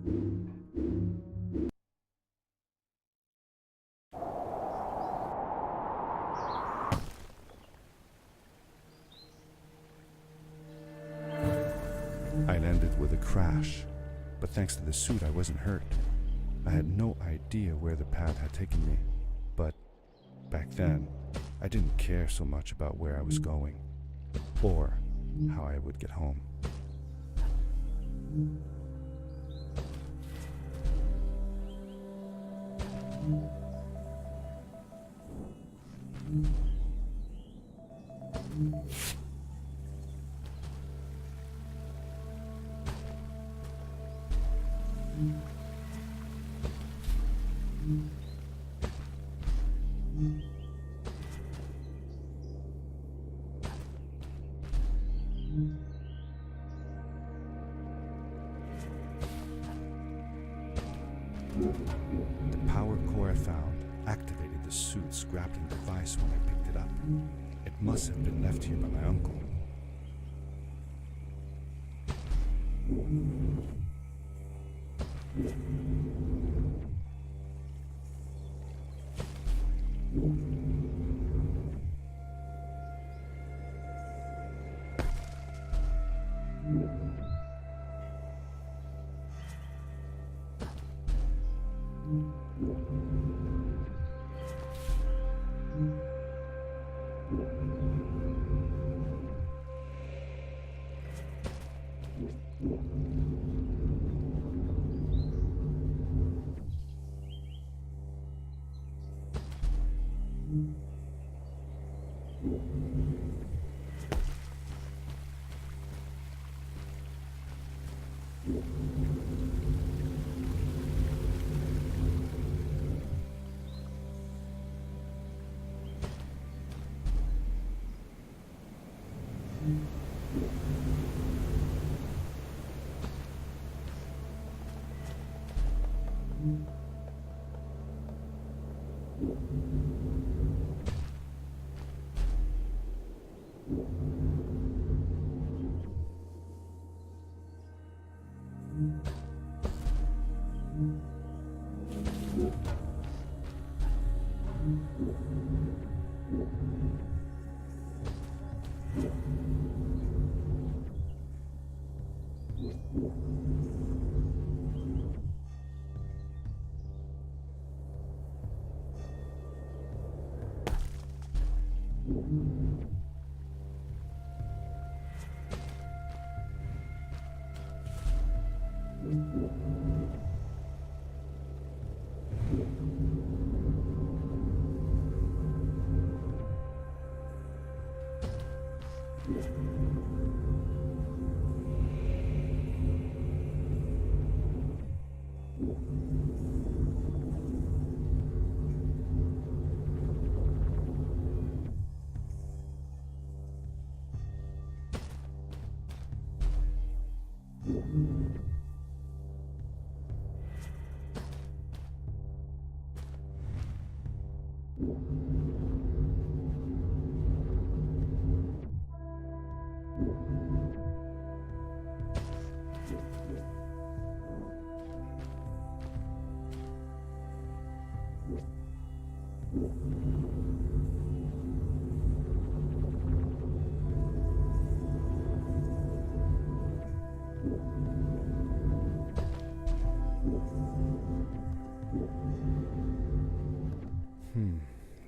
I landed with a crash, but thanks to the suit I wasn't hurt. I had no idea where the pad had taken me, but back then I didn't care so much about where I was going, or how I would get home. The power core I found activated the suit's grappling device when I picked it up. It must have been left here by my uncle.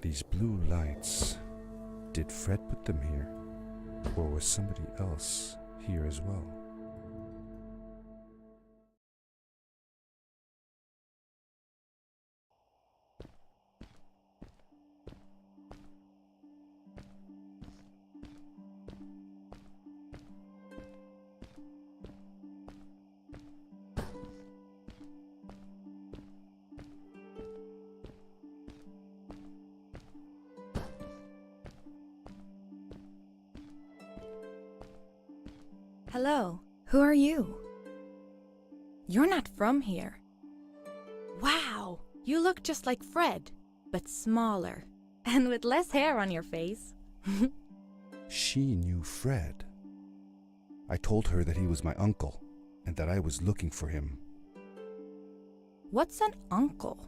These blue lights, did Fred put them here? Or was somebody else here as well? Hello, who are you? You're not from here. Wow, you look just like Fred, but smaller, and with less hair on your face. She knew Fred. I told her that he was my uncle, and that I was looking for him. What's an uncle?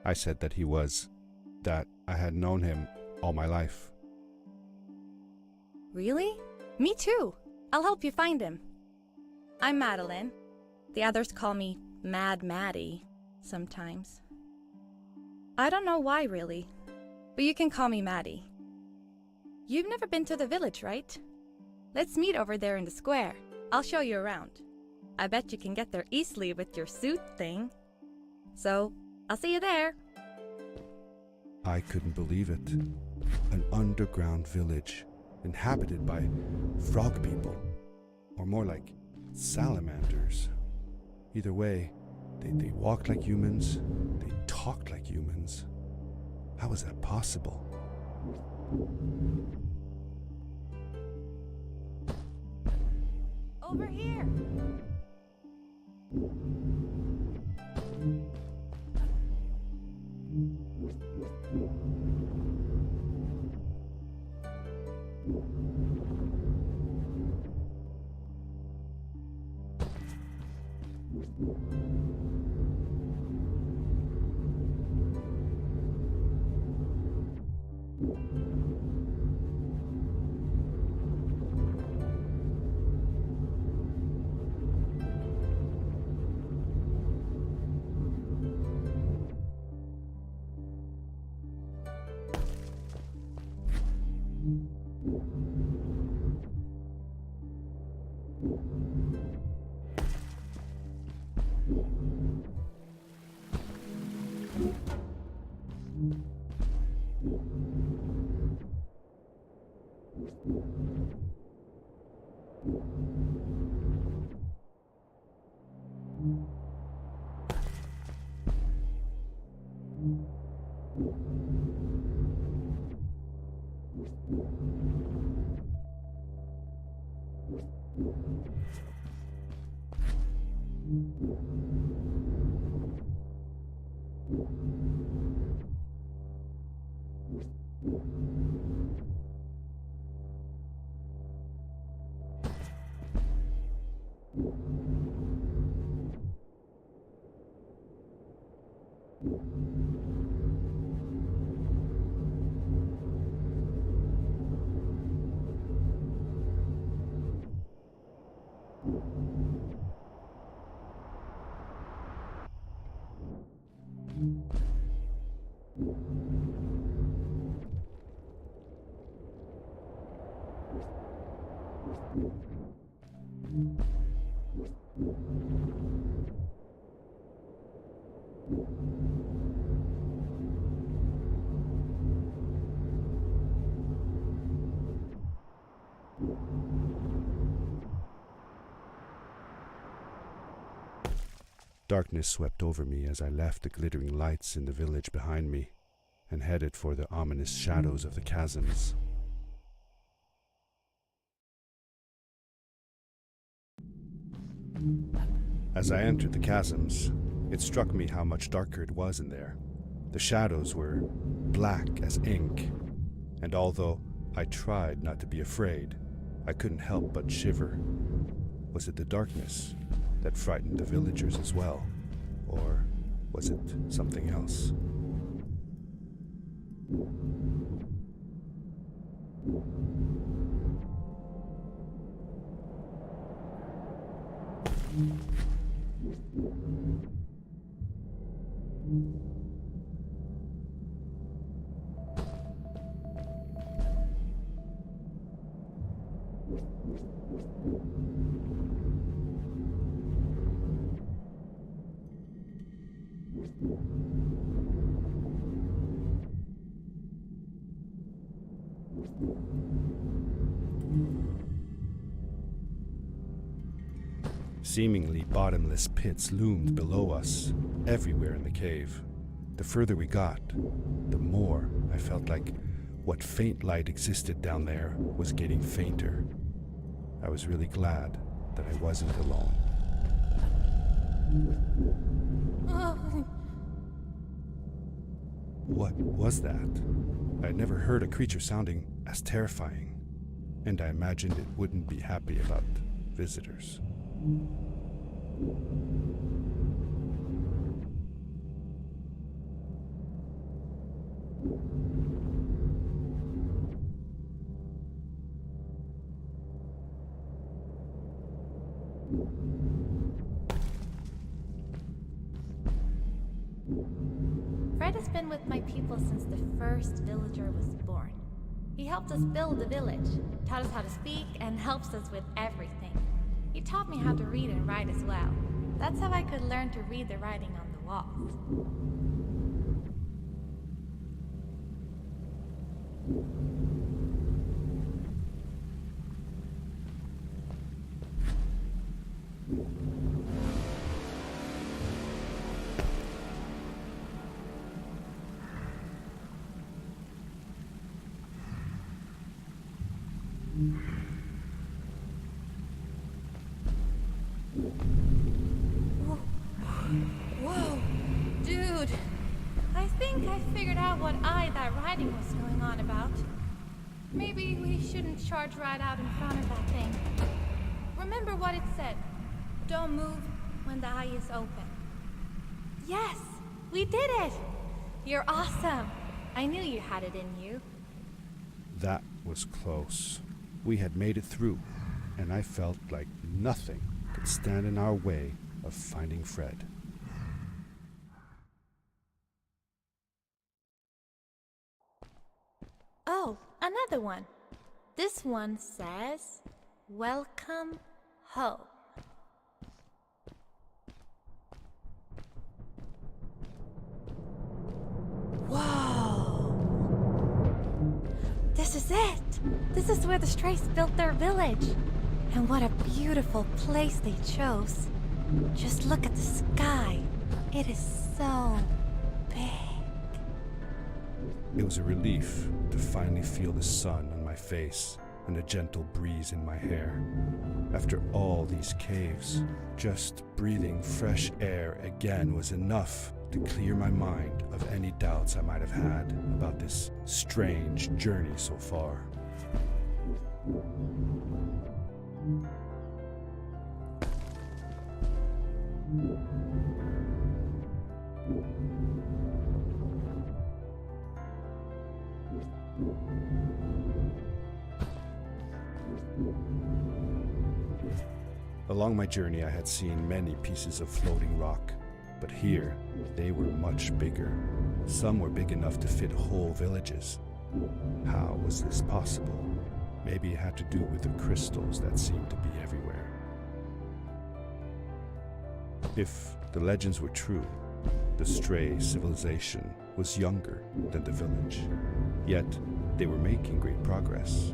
I said that that I had known him all my life. Really? Me too. I'll help you find him. I'm Madeline. The others call me Mad Maddie sometimes. I don't know why really, but you can call me Maddie. You've never been to the village, right? Let's meet over there in the square. I'll show you around. I bet you can get there easily with your suit thing. So, I'll see you there. I couldn't believe it. An underground village inhabited by frog people, or more like salamanders. Either way, they walked like humans, they talked like humans. How was that possible? Over here! Darkness swept over me as I left the glittering lights in the village behind me and headed for the ominous shadows of the chasms. As I entered the chasms, it struck me how much darker it was in there. The shadows were black as ink, and although I tried not to be afraid, I couldn't help but shiver. Was it the darkness that frightened the villagers as well? Or was it something else? Seemingly bottomless pits loomed below us, everywhere in the cave. The further we got, the more I felt like what faint light existed down there was getting fainter. I was really glad that I wasn't alone. What was that? I'd never heard a creature sounding as terrifying, and I imagined it wouldn't be happy about visitors. Fred has been with my people since the first villager was born. He helped us build the village, taught us how to speak, and helps us with everything. He taught me how to read and write as well. That's how I could learn to read the writing on the walls. Whoa, dude. I think I figured out what that writing was going on about. Maybe we shouldn't charge right out in front of that thing. Remember what it said. Don't move when the eye is open. Yes, we did it! You're awesome. I knew you had it in you. That was close. We had made it through, and I felt like nothing could stand in our way of finding Fred. Oh, another one. This one says, "Welcome home." Whoa! This is it! This is where the Strays built their village. And what a beautiful place they chose. Just look at the sky. It is so big. It was a relief to finally feel the sun on my face and a gentle breeze in my hair. After all these caves, just breathing fresh air again was enough to clear my mind of any doubts I might have had about this strange journey so far. Along my journey, I had seen many pieces of floating rock, but here they were much bigger. Some were big enough to fit whole villages. How was this possible? Maybe it had to do with the crystals that seemed to be everywhere. If the legends were true, the Stray civilization was younger than the village. Yet, they were making great progress.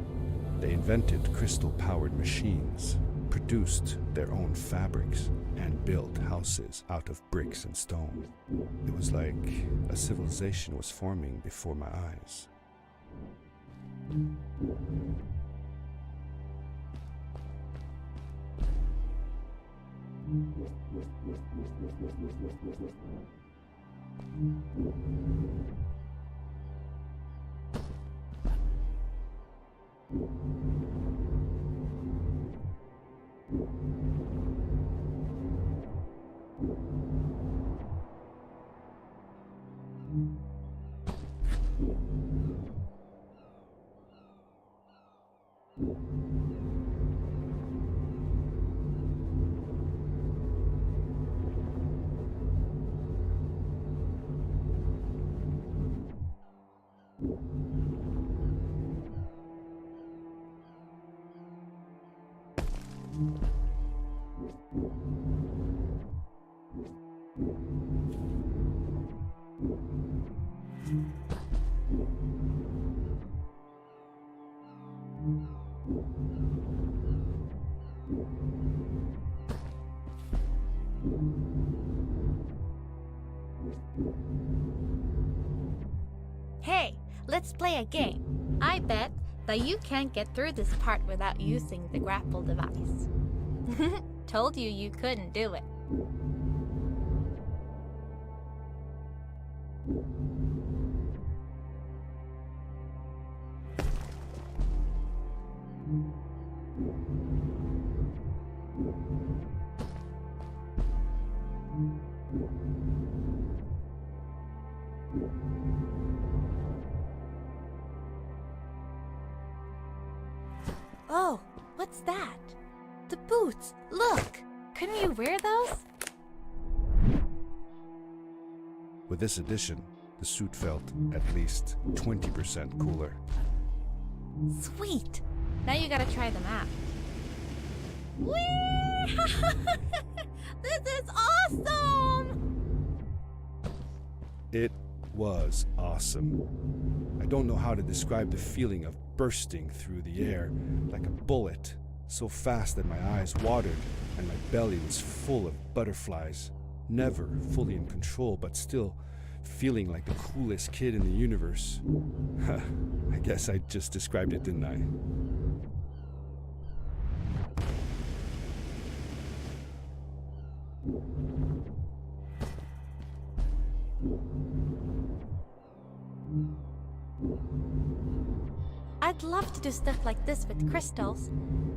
They invented crystal-powered machines, produced their own fabrics, and built houses out of bricks and stone. It was like a civilization was forming before my eyes. Hey, let's play a game. I bet that you can't get through this part without using the grapple device. Told you you couldn't do it. Oh, what's that? The boots! Look! Couldn't you wear those? With this addition, the suit felt at least 20% cooler. Sweet! Now you gotta try the map. Whee! This is awesome! It was awesome. I don't know how to describe the feeling of bursting through the air like a bullet, so fast that my eyes watered and my belly was full of butterflies. Never fully in control, but still feeling like the coolest kid in the universe. I guess I just described it, didn't I? I'd love to do stuff like this with crystals.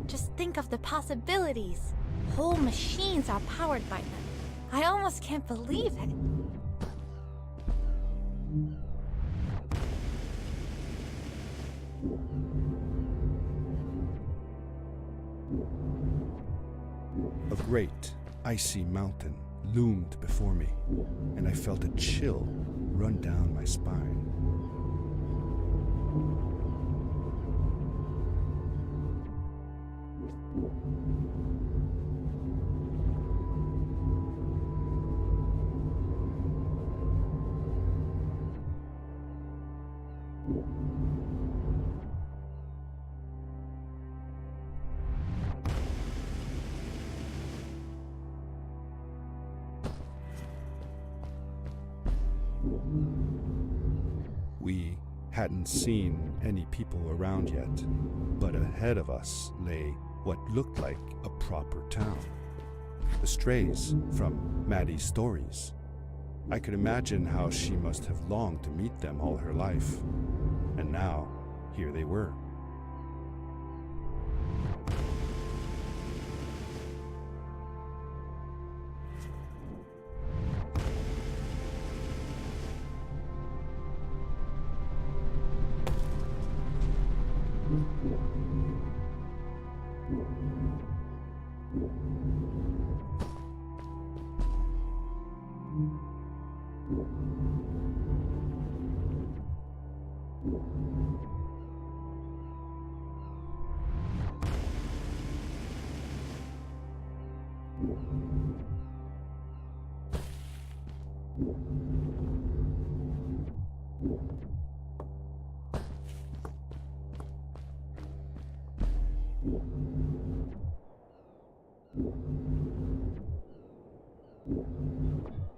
Just think of the possibilities. Whole machines are powered by them. I almost can't believe it. A great, icy mountain loomed before me, and I felt a chill run down my spine. We hadn't seen any people around yet, but ahead of us lay what looked like a proper town. The strays from Maddie's stories. I could imagine how she must have longed to meet them all her life. And now, here they were.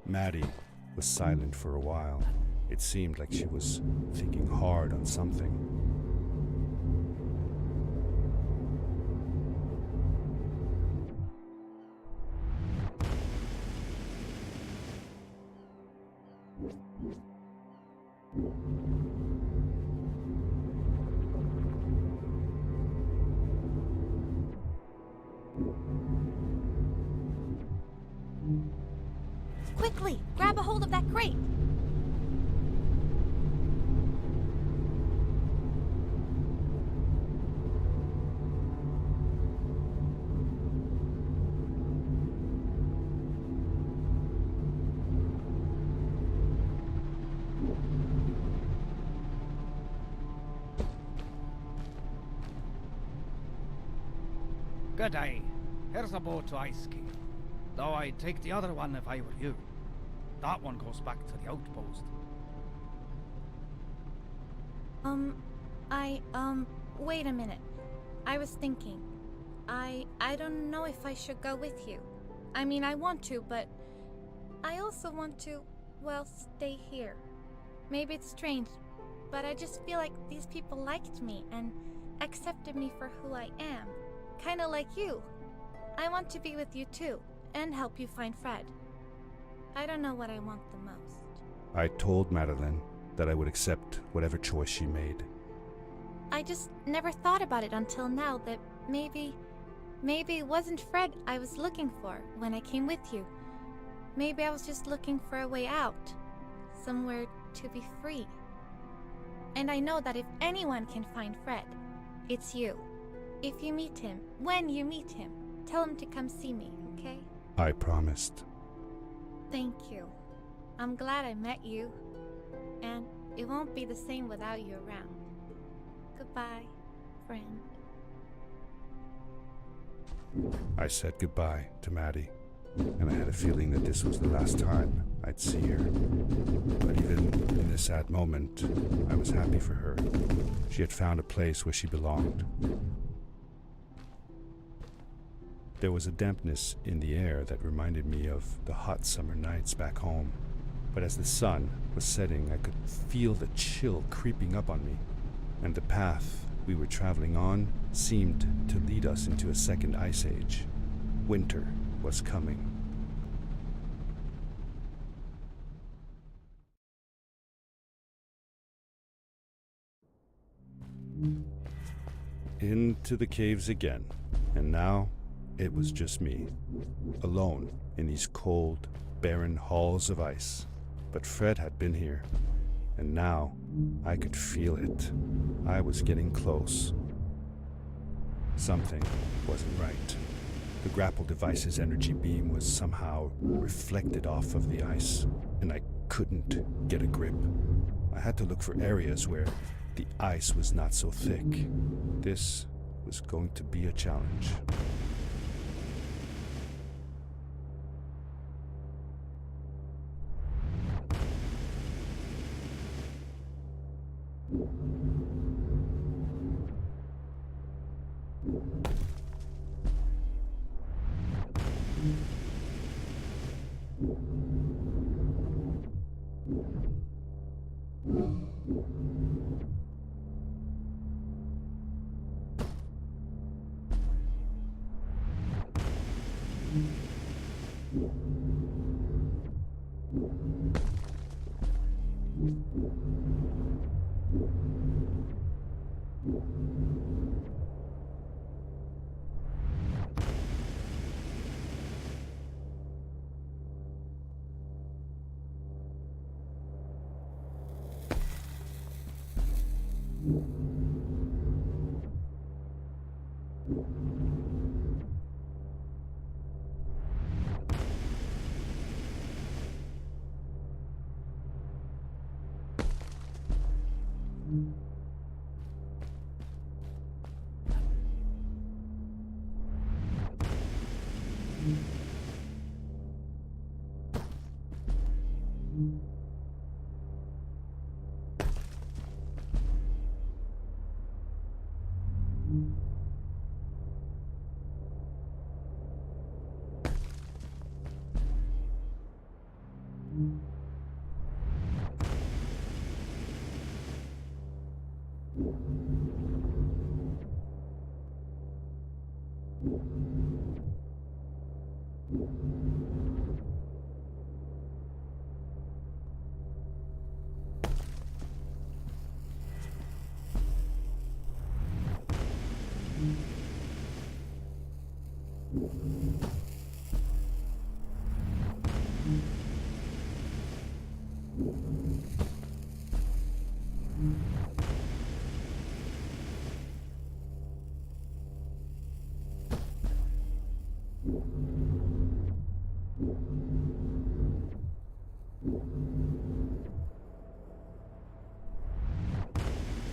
Maddie was silent for a while. It seemed like she was thinking hard on something. Quickly, grab a hold of that crate. Good day. Here's a boat to ice ski. Though I'd take the other one if I were you. That one goes back to the outpost. Wait a minute. I was thinking. I don't know if I should go with you. I mean, I want to, but I also want to, well, stay here. Maybe it's strange, but I just feel like these people liked me and accepted me for who I am. Kinda like you. I want to be with you too, and help you find Fred. I don't know what I want the most. I told Madeline that I would accept whatever choice she made. I just never thought about it until now that maybe it wasn't Fred I was looking for when I came with you. Maybe I was just looking for a way out. Somewhere to be free. And I know that if anyone can find Fred, it's you. If you meet him, when you meet him, tell him to come see me, okay? I promised. Thank you. I'm glad I met you. And it won't be the same without you around. Goodbye, friend. I said goodbye to Maddie, and I had a feeling that this was the last time I'd see her. But even in this sad moment, I was happy for her. She had found a place where she belonged. There was a dampness in the air that reminded me of the hot summer nights back home. But as the sun was setting, I could feel the chill creeping up on me, and the path we were traveling on seemed to lead us into a second ice age. Winter was coming. Into the caves again, and now it was just me, alone in these cold, barren halls of ice. But Fred had been here, and now I could feel it. I was getting close. Something wasn't right. The grapple device's energy beam was somehow reflected off of the ice, and I couldn't get a grip. I had to look for areas where the ice was not so thick. This was going to be a challenge.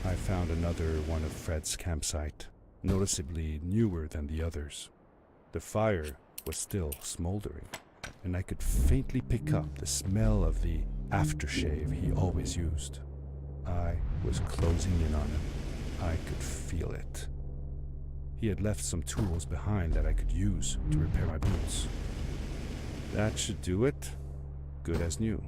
I found another one of Fred's campsite, noticeably newer than the others. The fire was still smoldering, and I could faintly pick up the smell of the aftershave he always used. I was closing in on him. I could feel it. He had left some tools behind that I could use to repair my boots. That should do it. Good as new.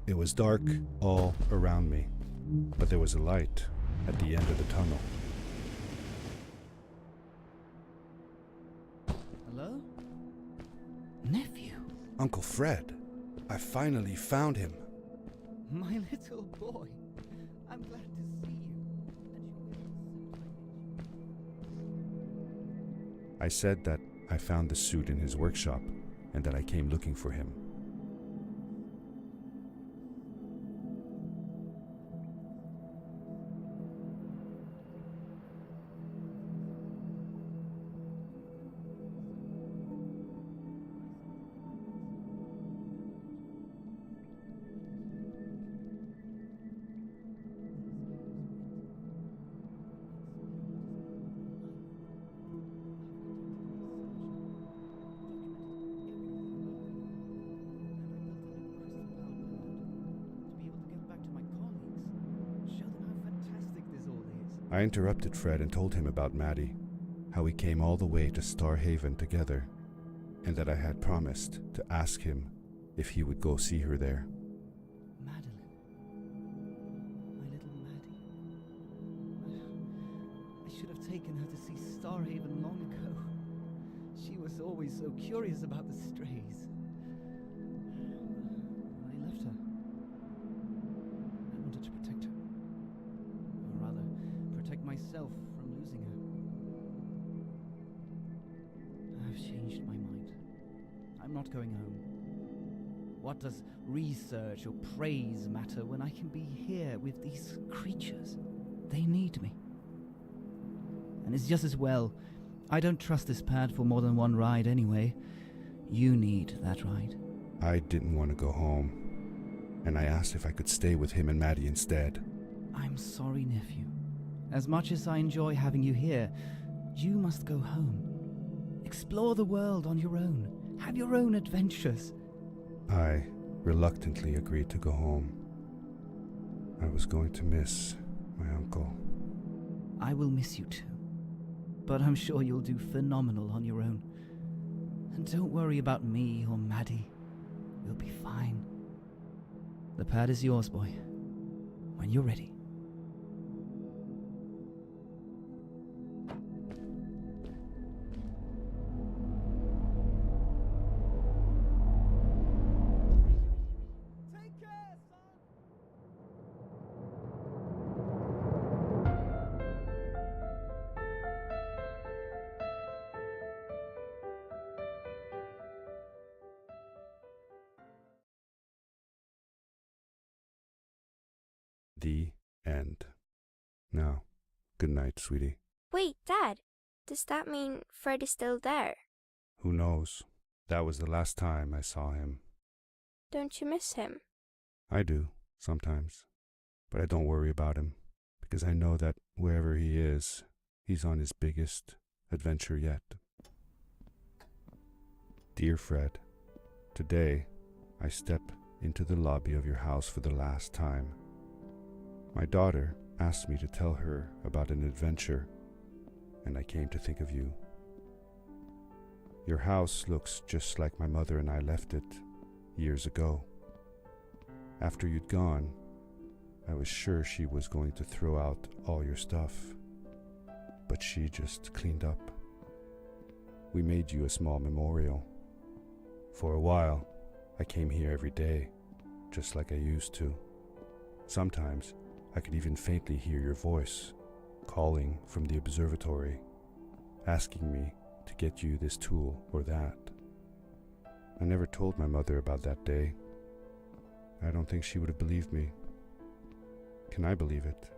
It was dark all around me, but there was a light at the end of the tunnel. Hello? Nephew? Uncle Fred, I finally found him. My little boy. I'm glad to see you. I said that I found the suit in his workshop and that I came looking for him. I interrupted Fred and told him about Maddie, how we came all the way to Star Haven together, and that I had promised to ask him if he would go see her there. Madeline. My little Maddie. I should have taken her to see Star Haven long ago. She was always so curious about the strays. I left her. I wanted to protect her. Or rather, protect myself from losing her. I've changed my mind. I'm not going home. What does research or praise matter when I can be here with these creatures? They need me. And it's just as well. I don't trust this pad for more than one ride anyway. You need that ride. I didn't want to go home, and I asked if I could stay with him and Maddie instead. I'm sorry, nephew. As much as I enjoy having you here, you must go home. Explore the world on your own. Have your own adventures. I reluctantly agreed to go home. I was going to miss my uncle. I will miss you too. But I'm sure you'll do phenomenal on your own. And don't worry about me or Maddie. We'll be fine. The pad is yours, boy. When you're ready. The end. Now, good night, sweetie. Wait, Dad. Does that mean Fred is still there? Who knows? That was the last time I saw him. Don't you miss him? I do, sometimes. But I don't worry about him, because I know that wherever he is, he's on his biggest adventure yet. Dear Fred, today I step into the lobby of your house for the last time. My daughter asked me to tell her about an adventure I came to think of you. Your house looks just like my mother and I left it years ago. After you'd gone, I was sure she was going to throw out all your stuff, but she just cleaned up. We made you a small memorial. For a while, I came here every day, just like I used to. Sometimes, I could even faintly hear your voice, calling from the observatory, asking me to get you this tool or that. I never told my mother about that day. I don't think she would have believed me. Can I believe it?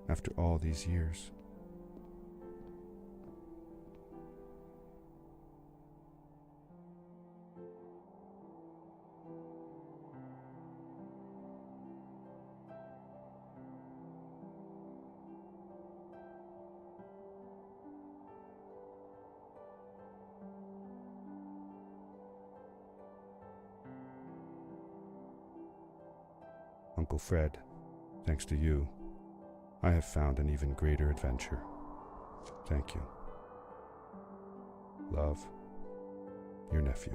After all these years? Uncle Fred, thanks to you, I have found an even greater adventure. Thank you. Love, your nephew.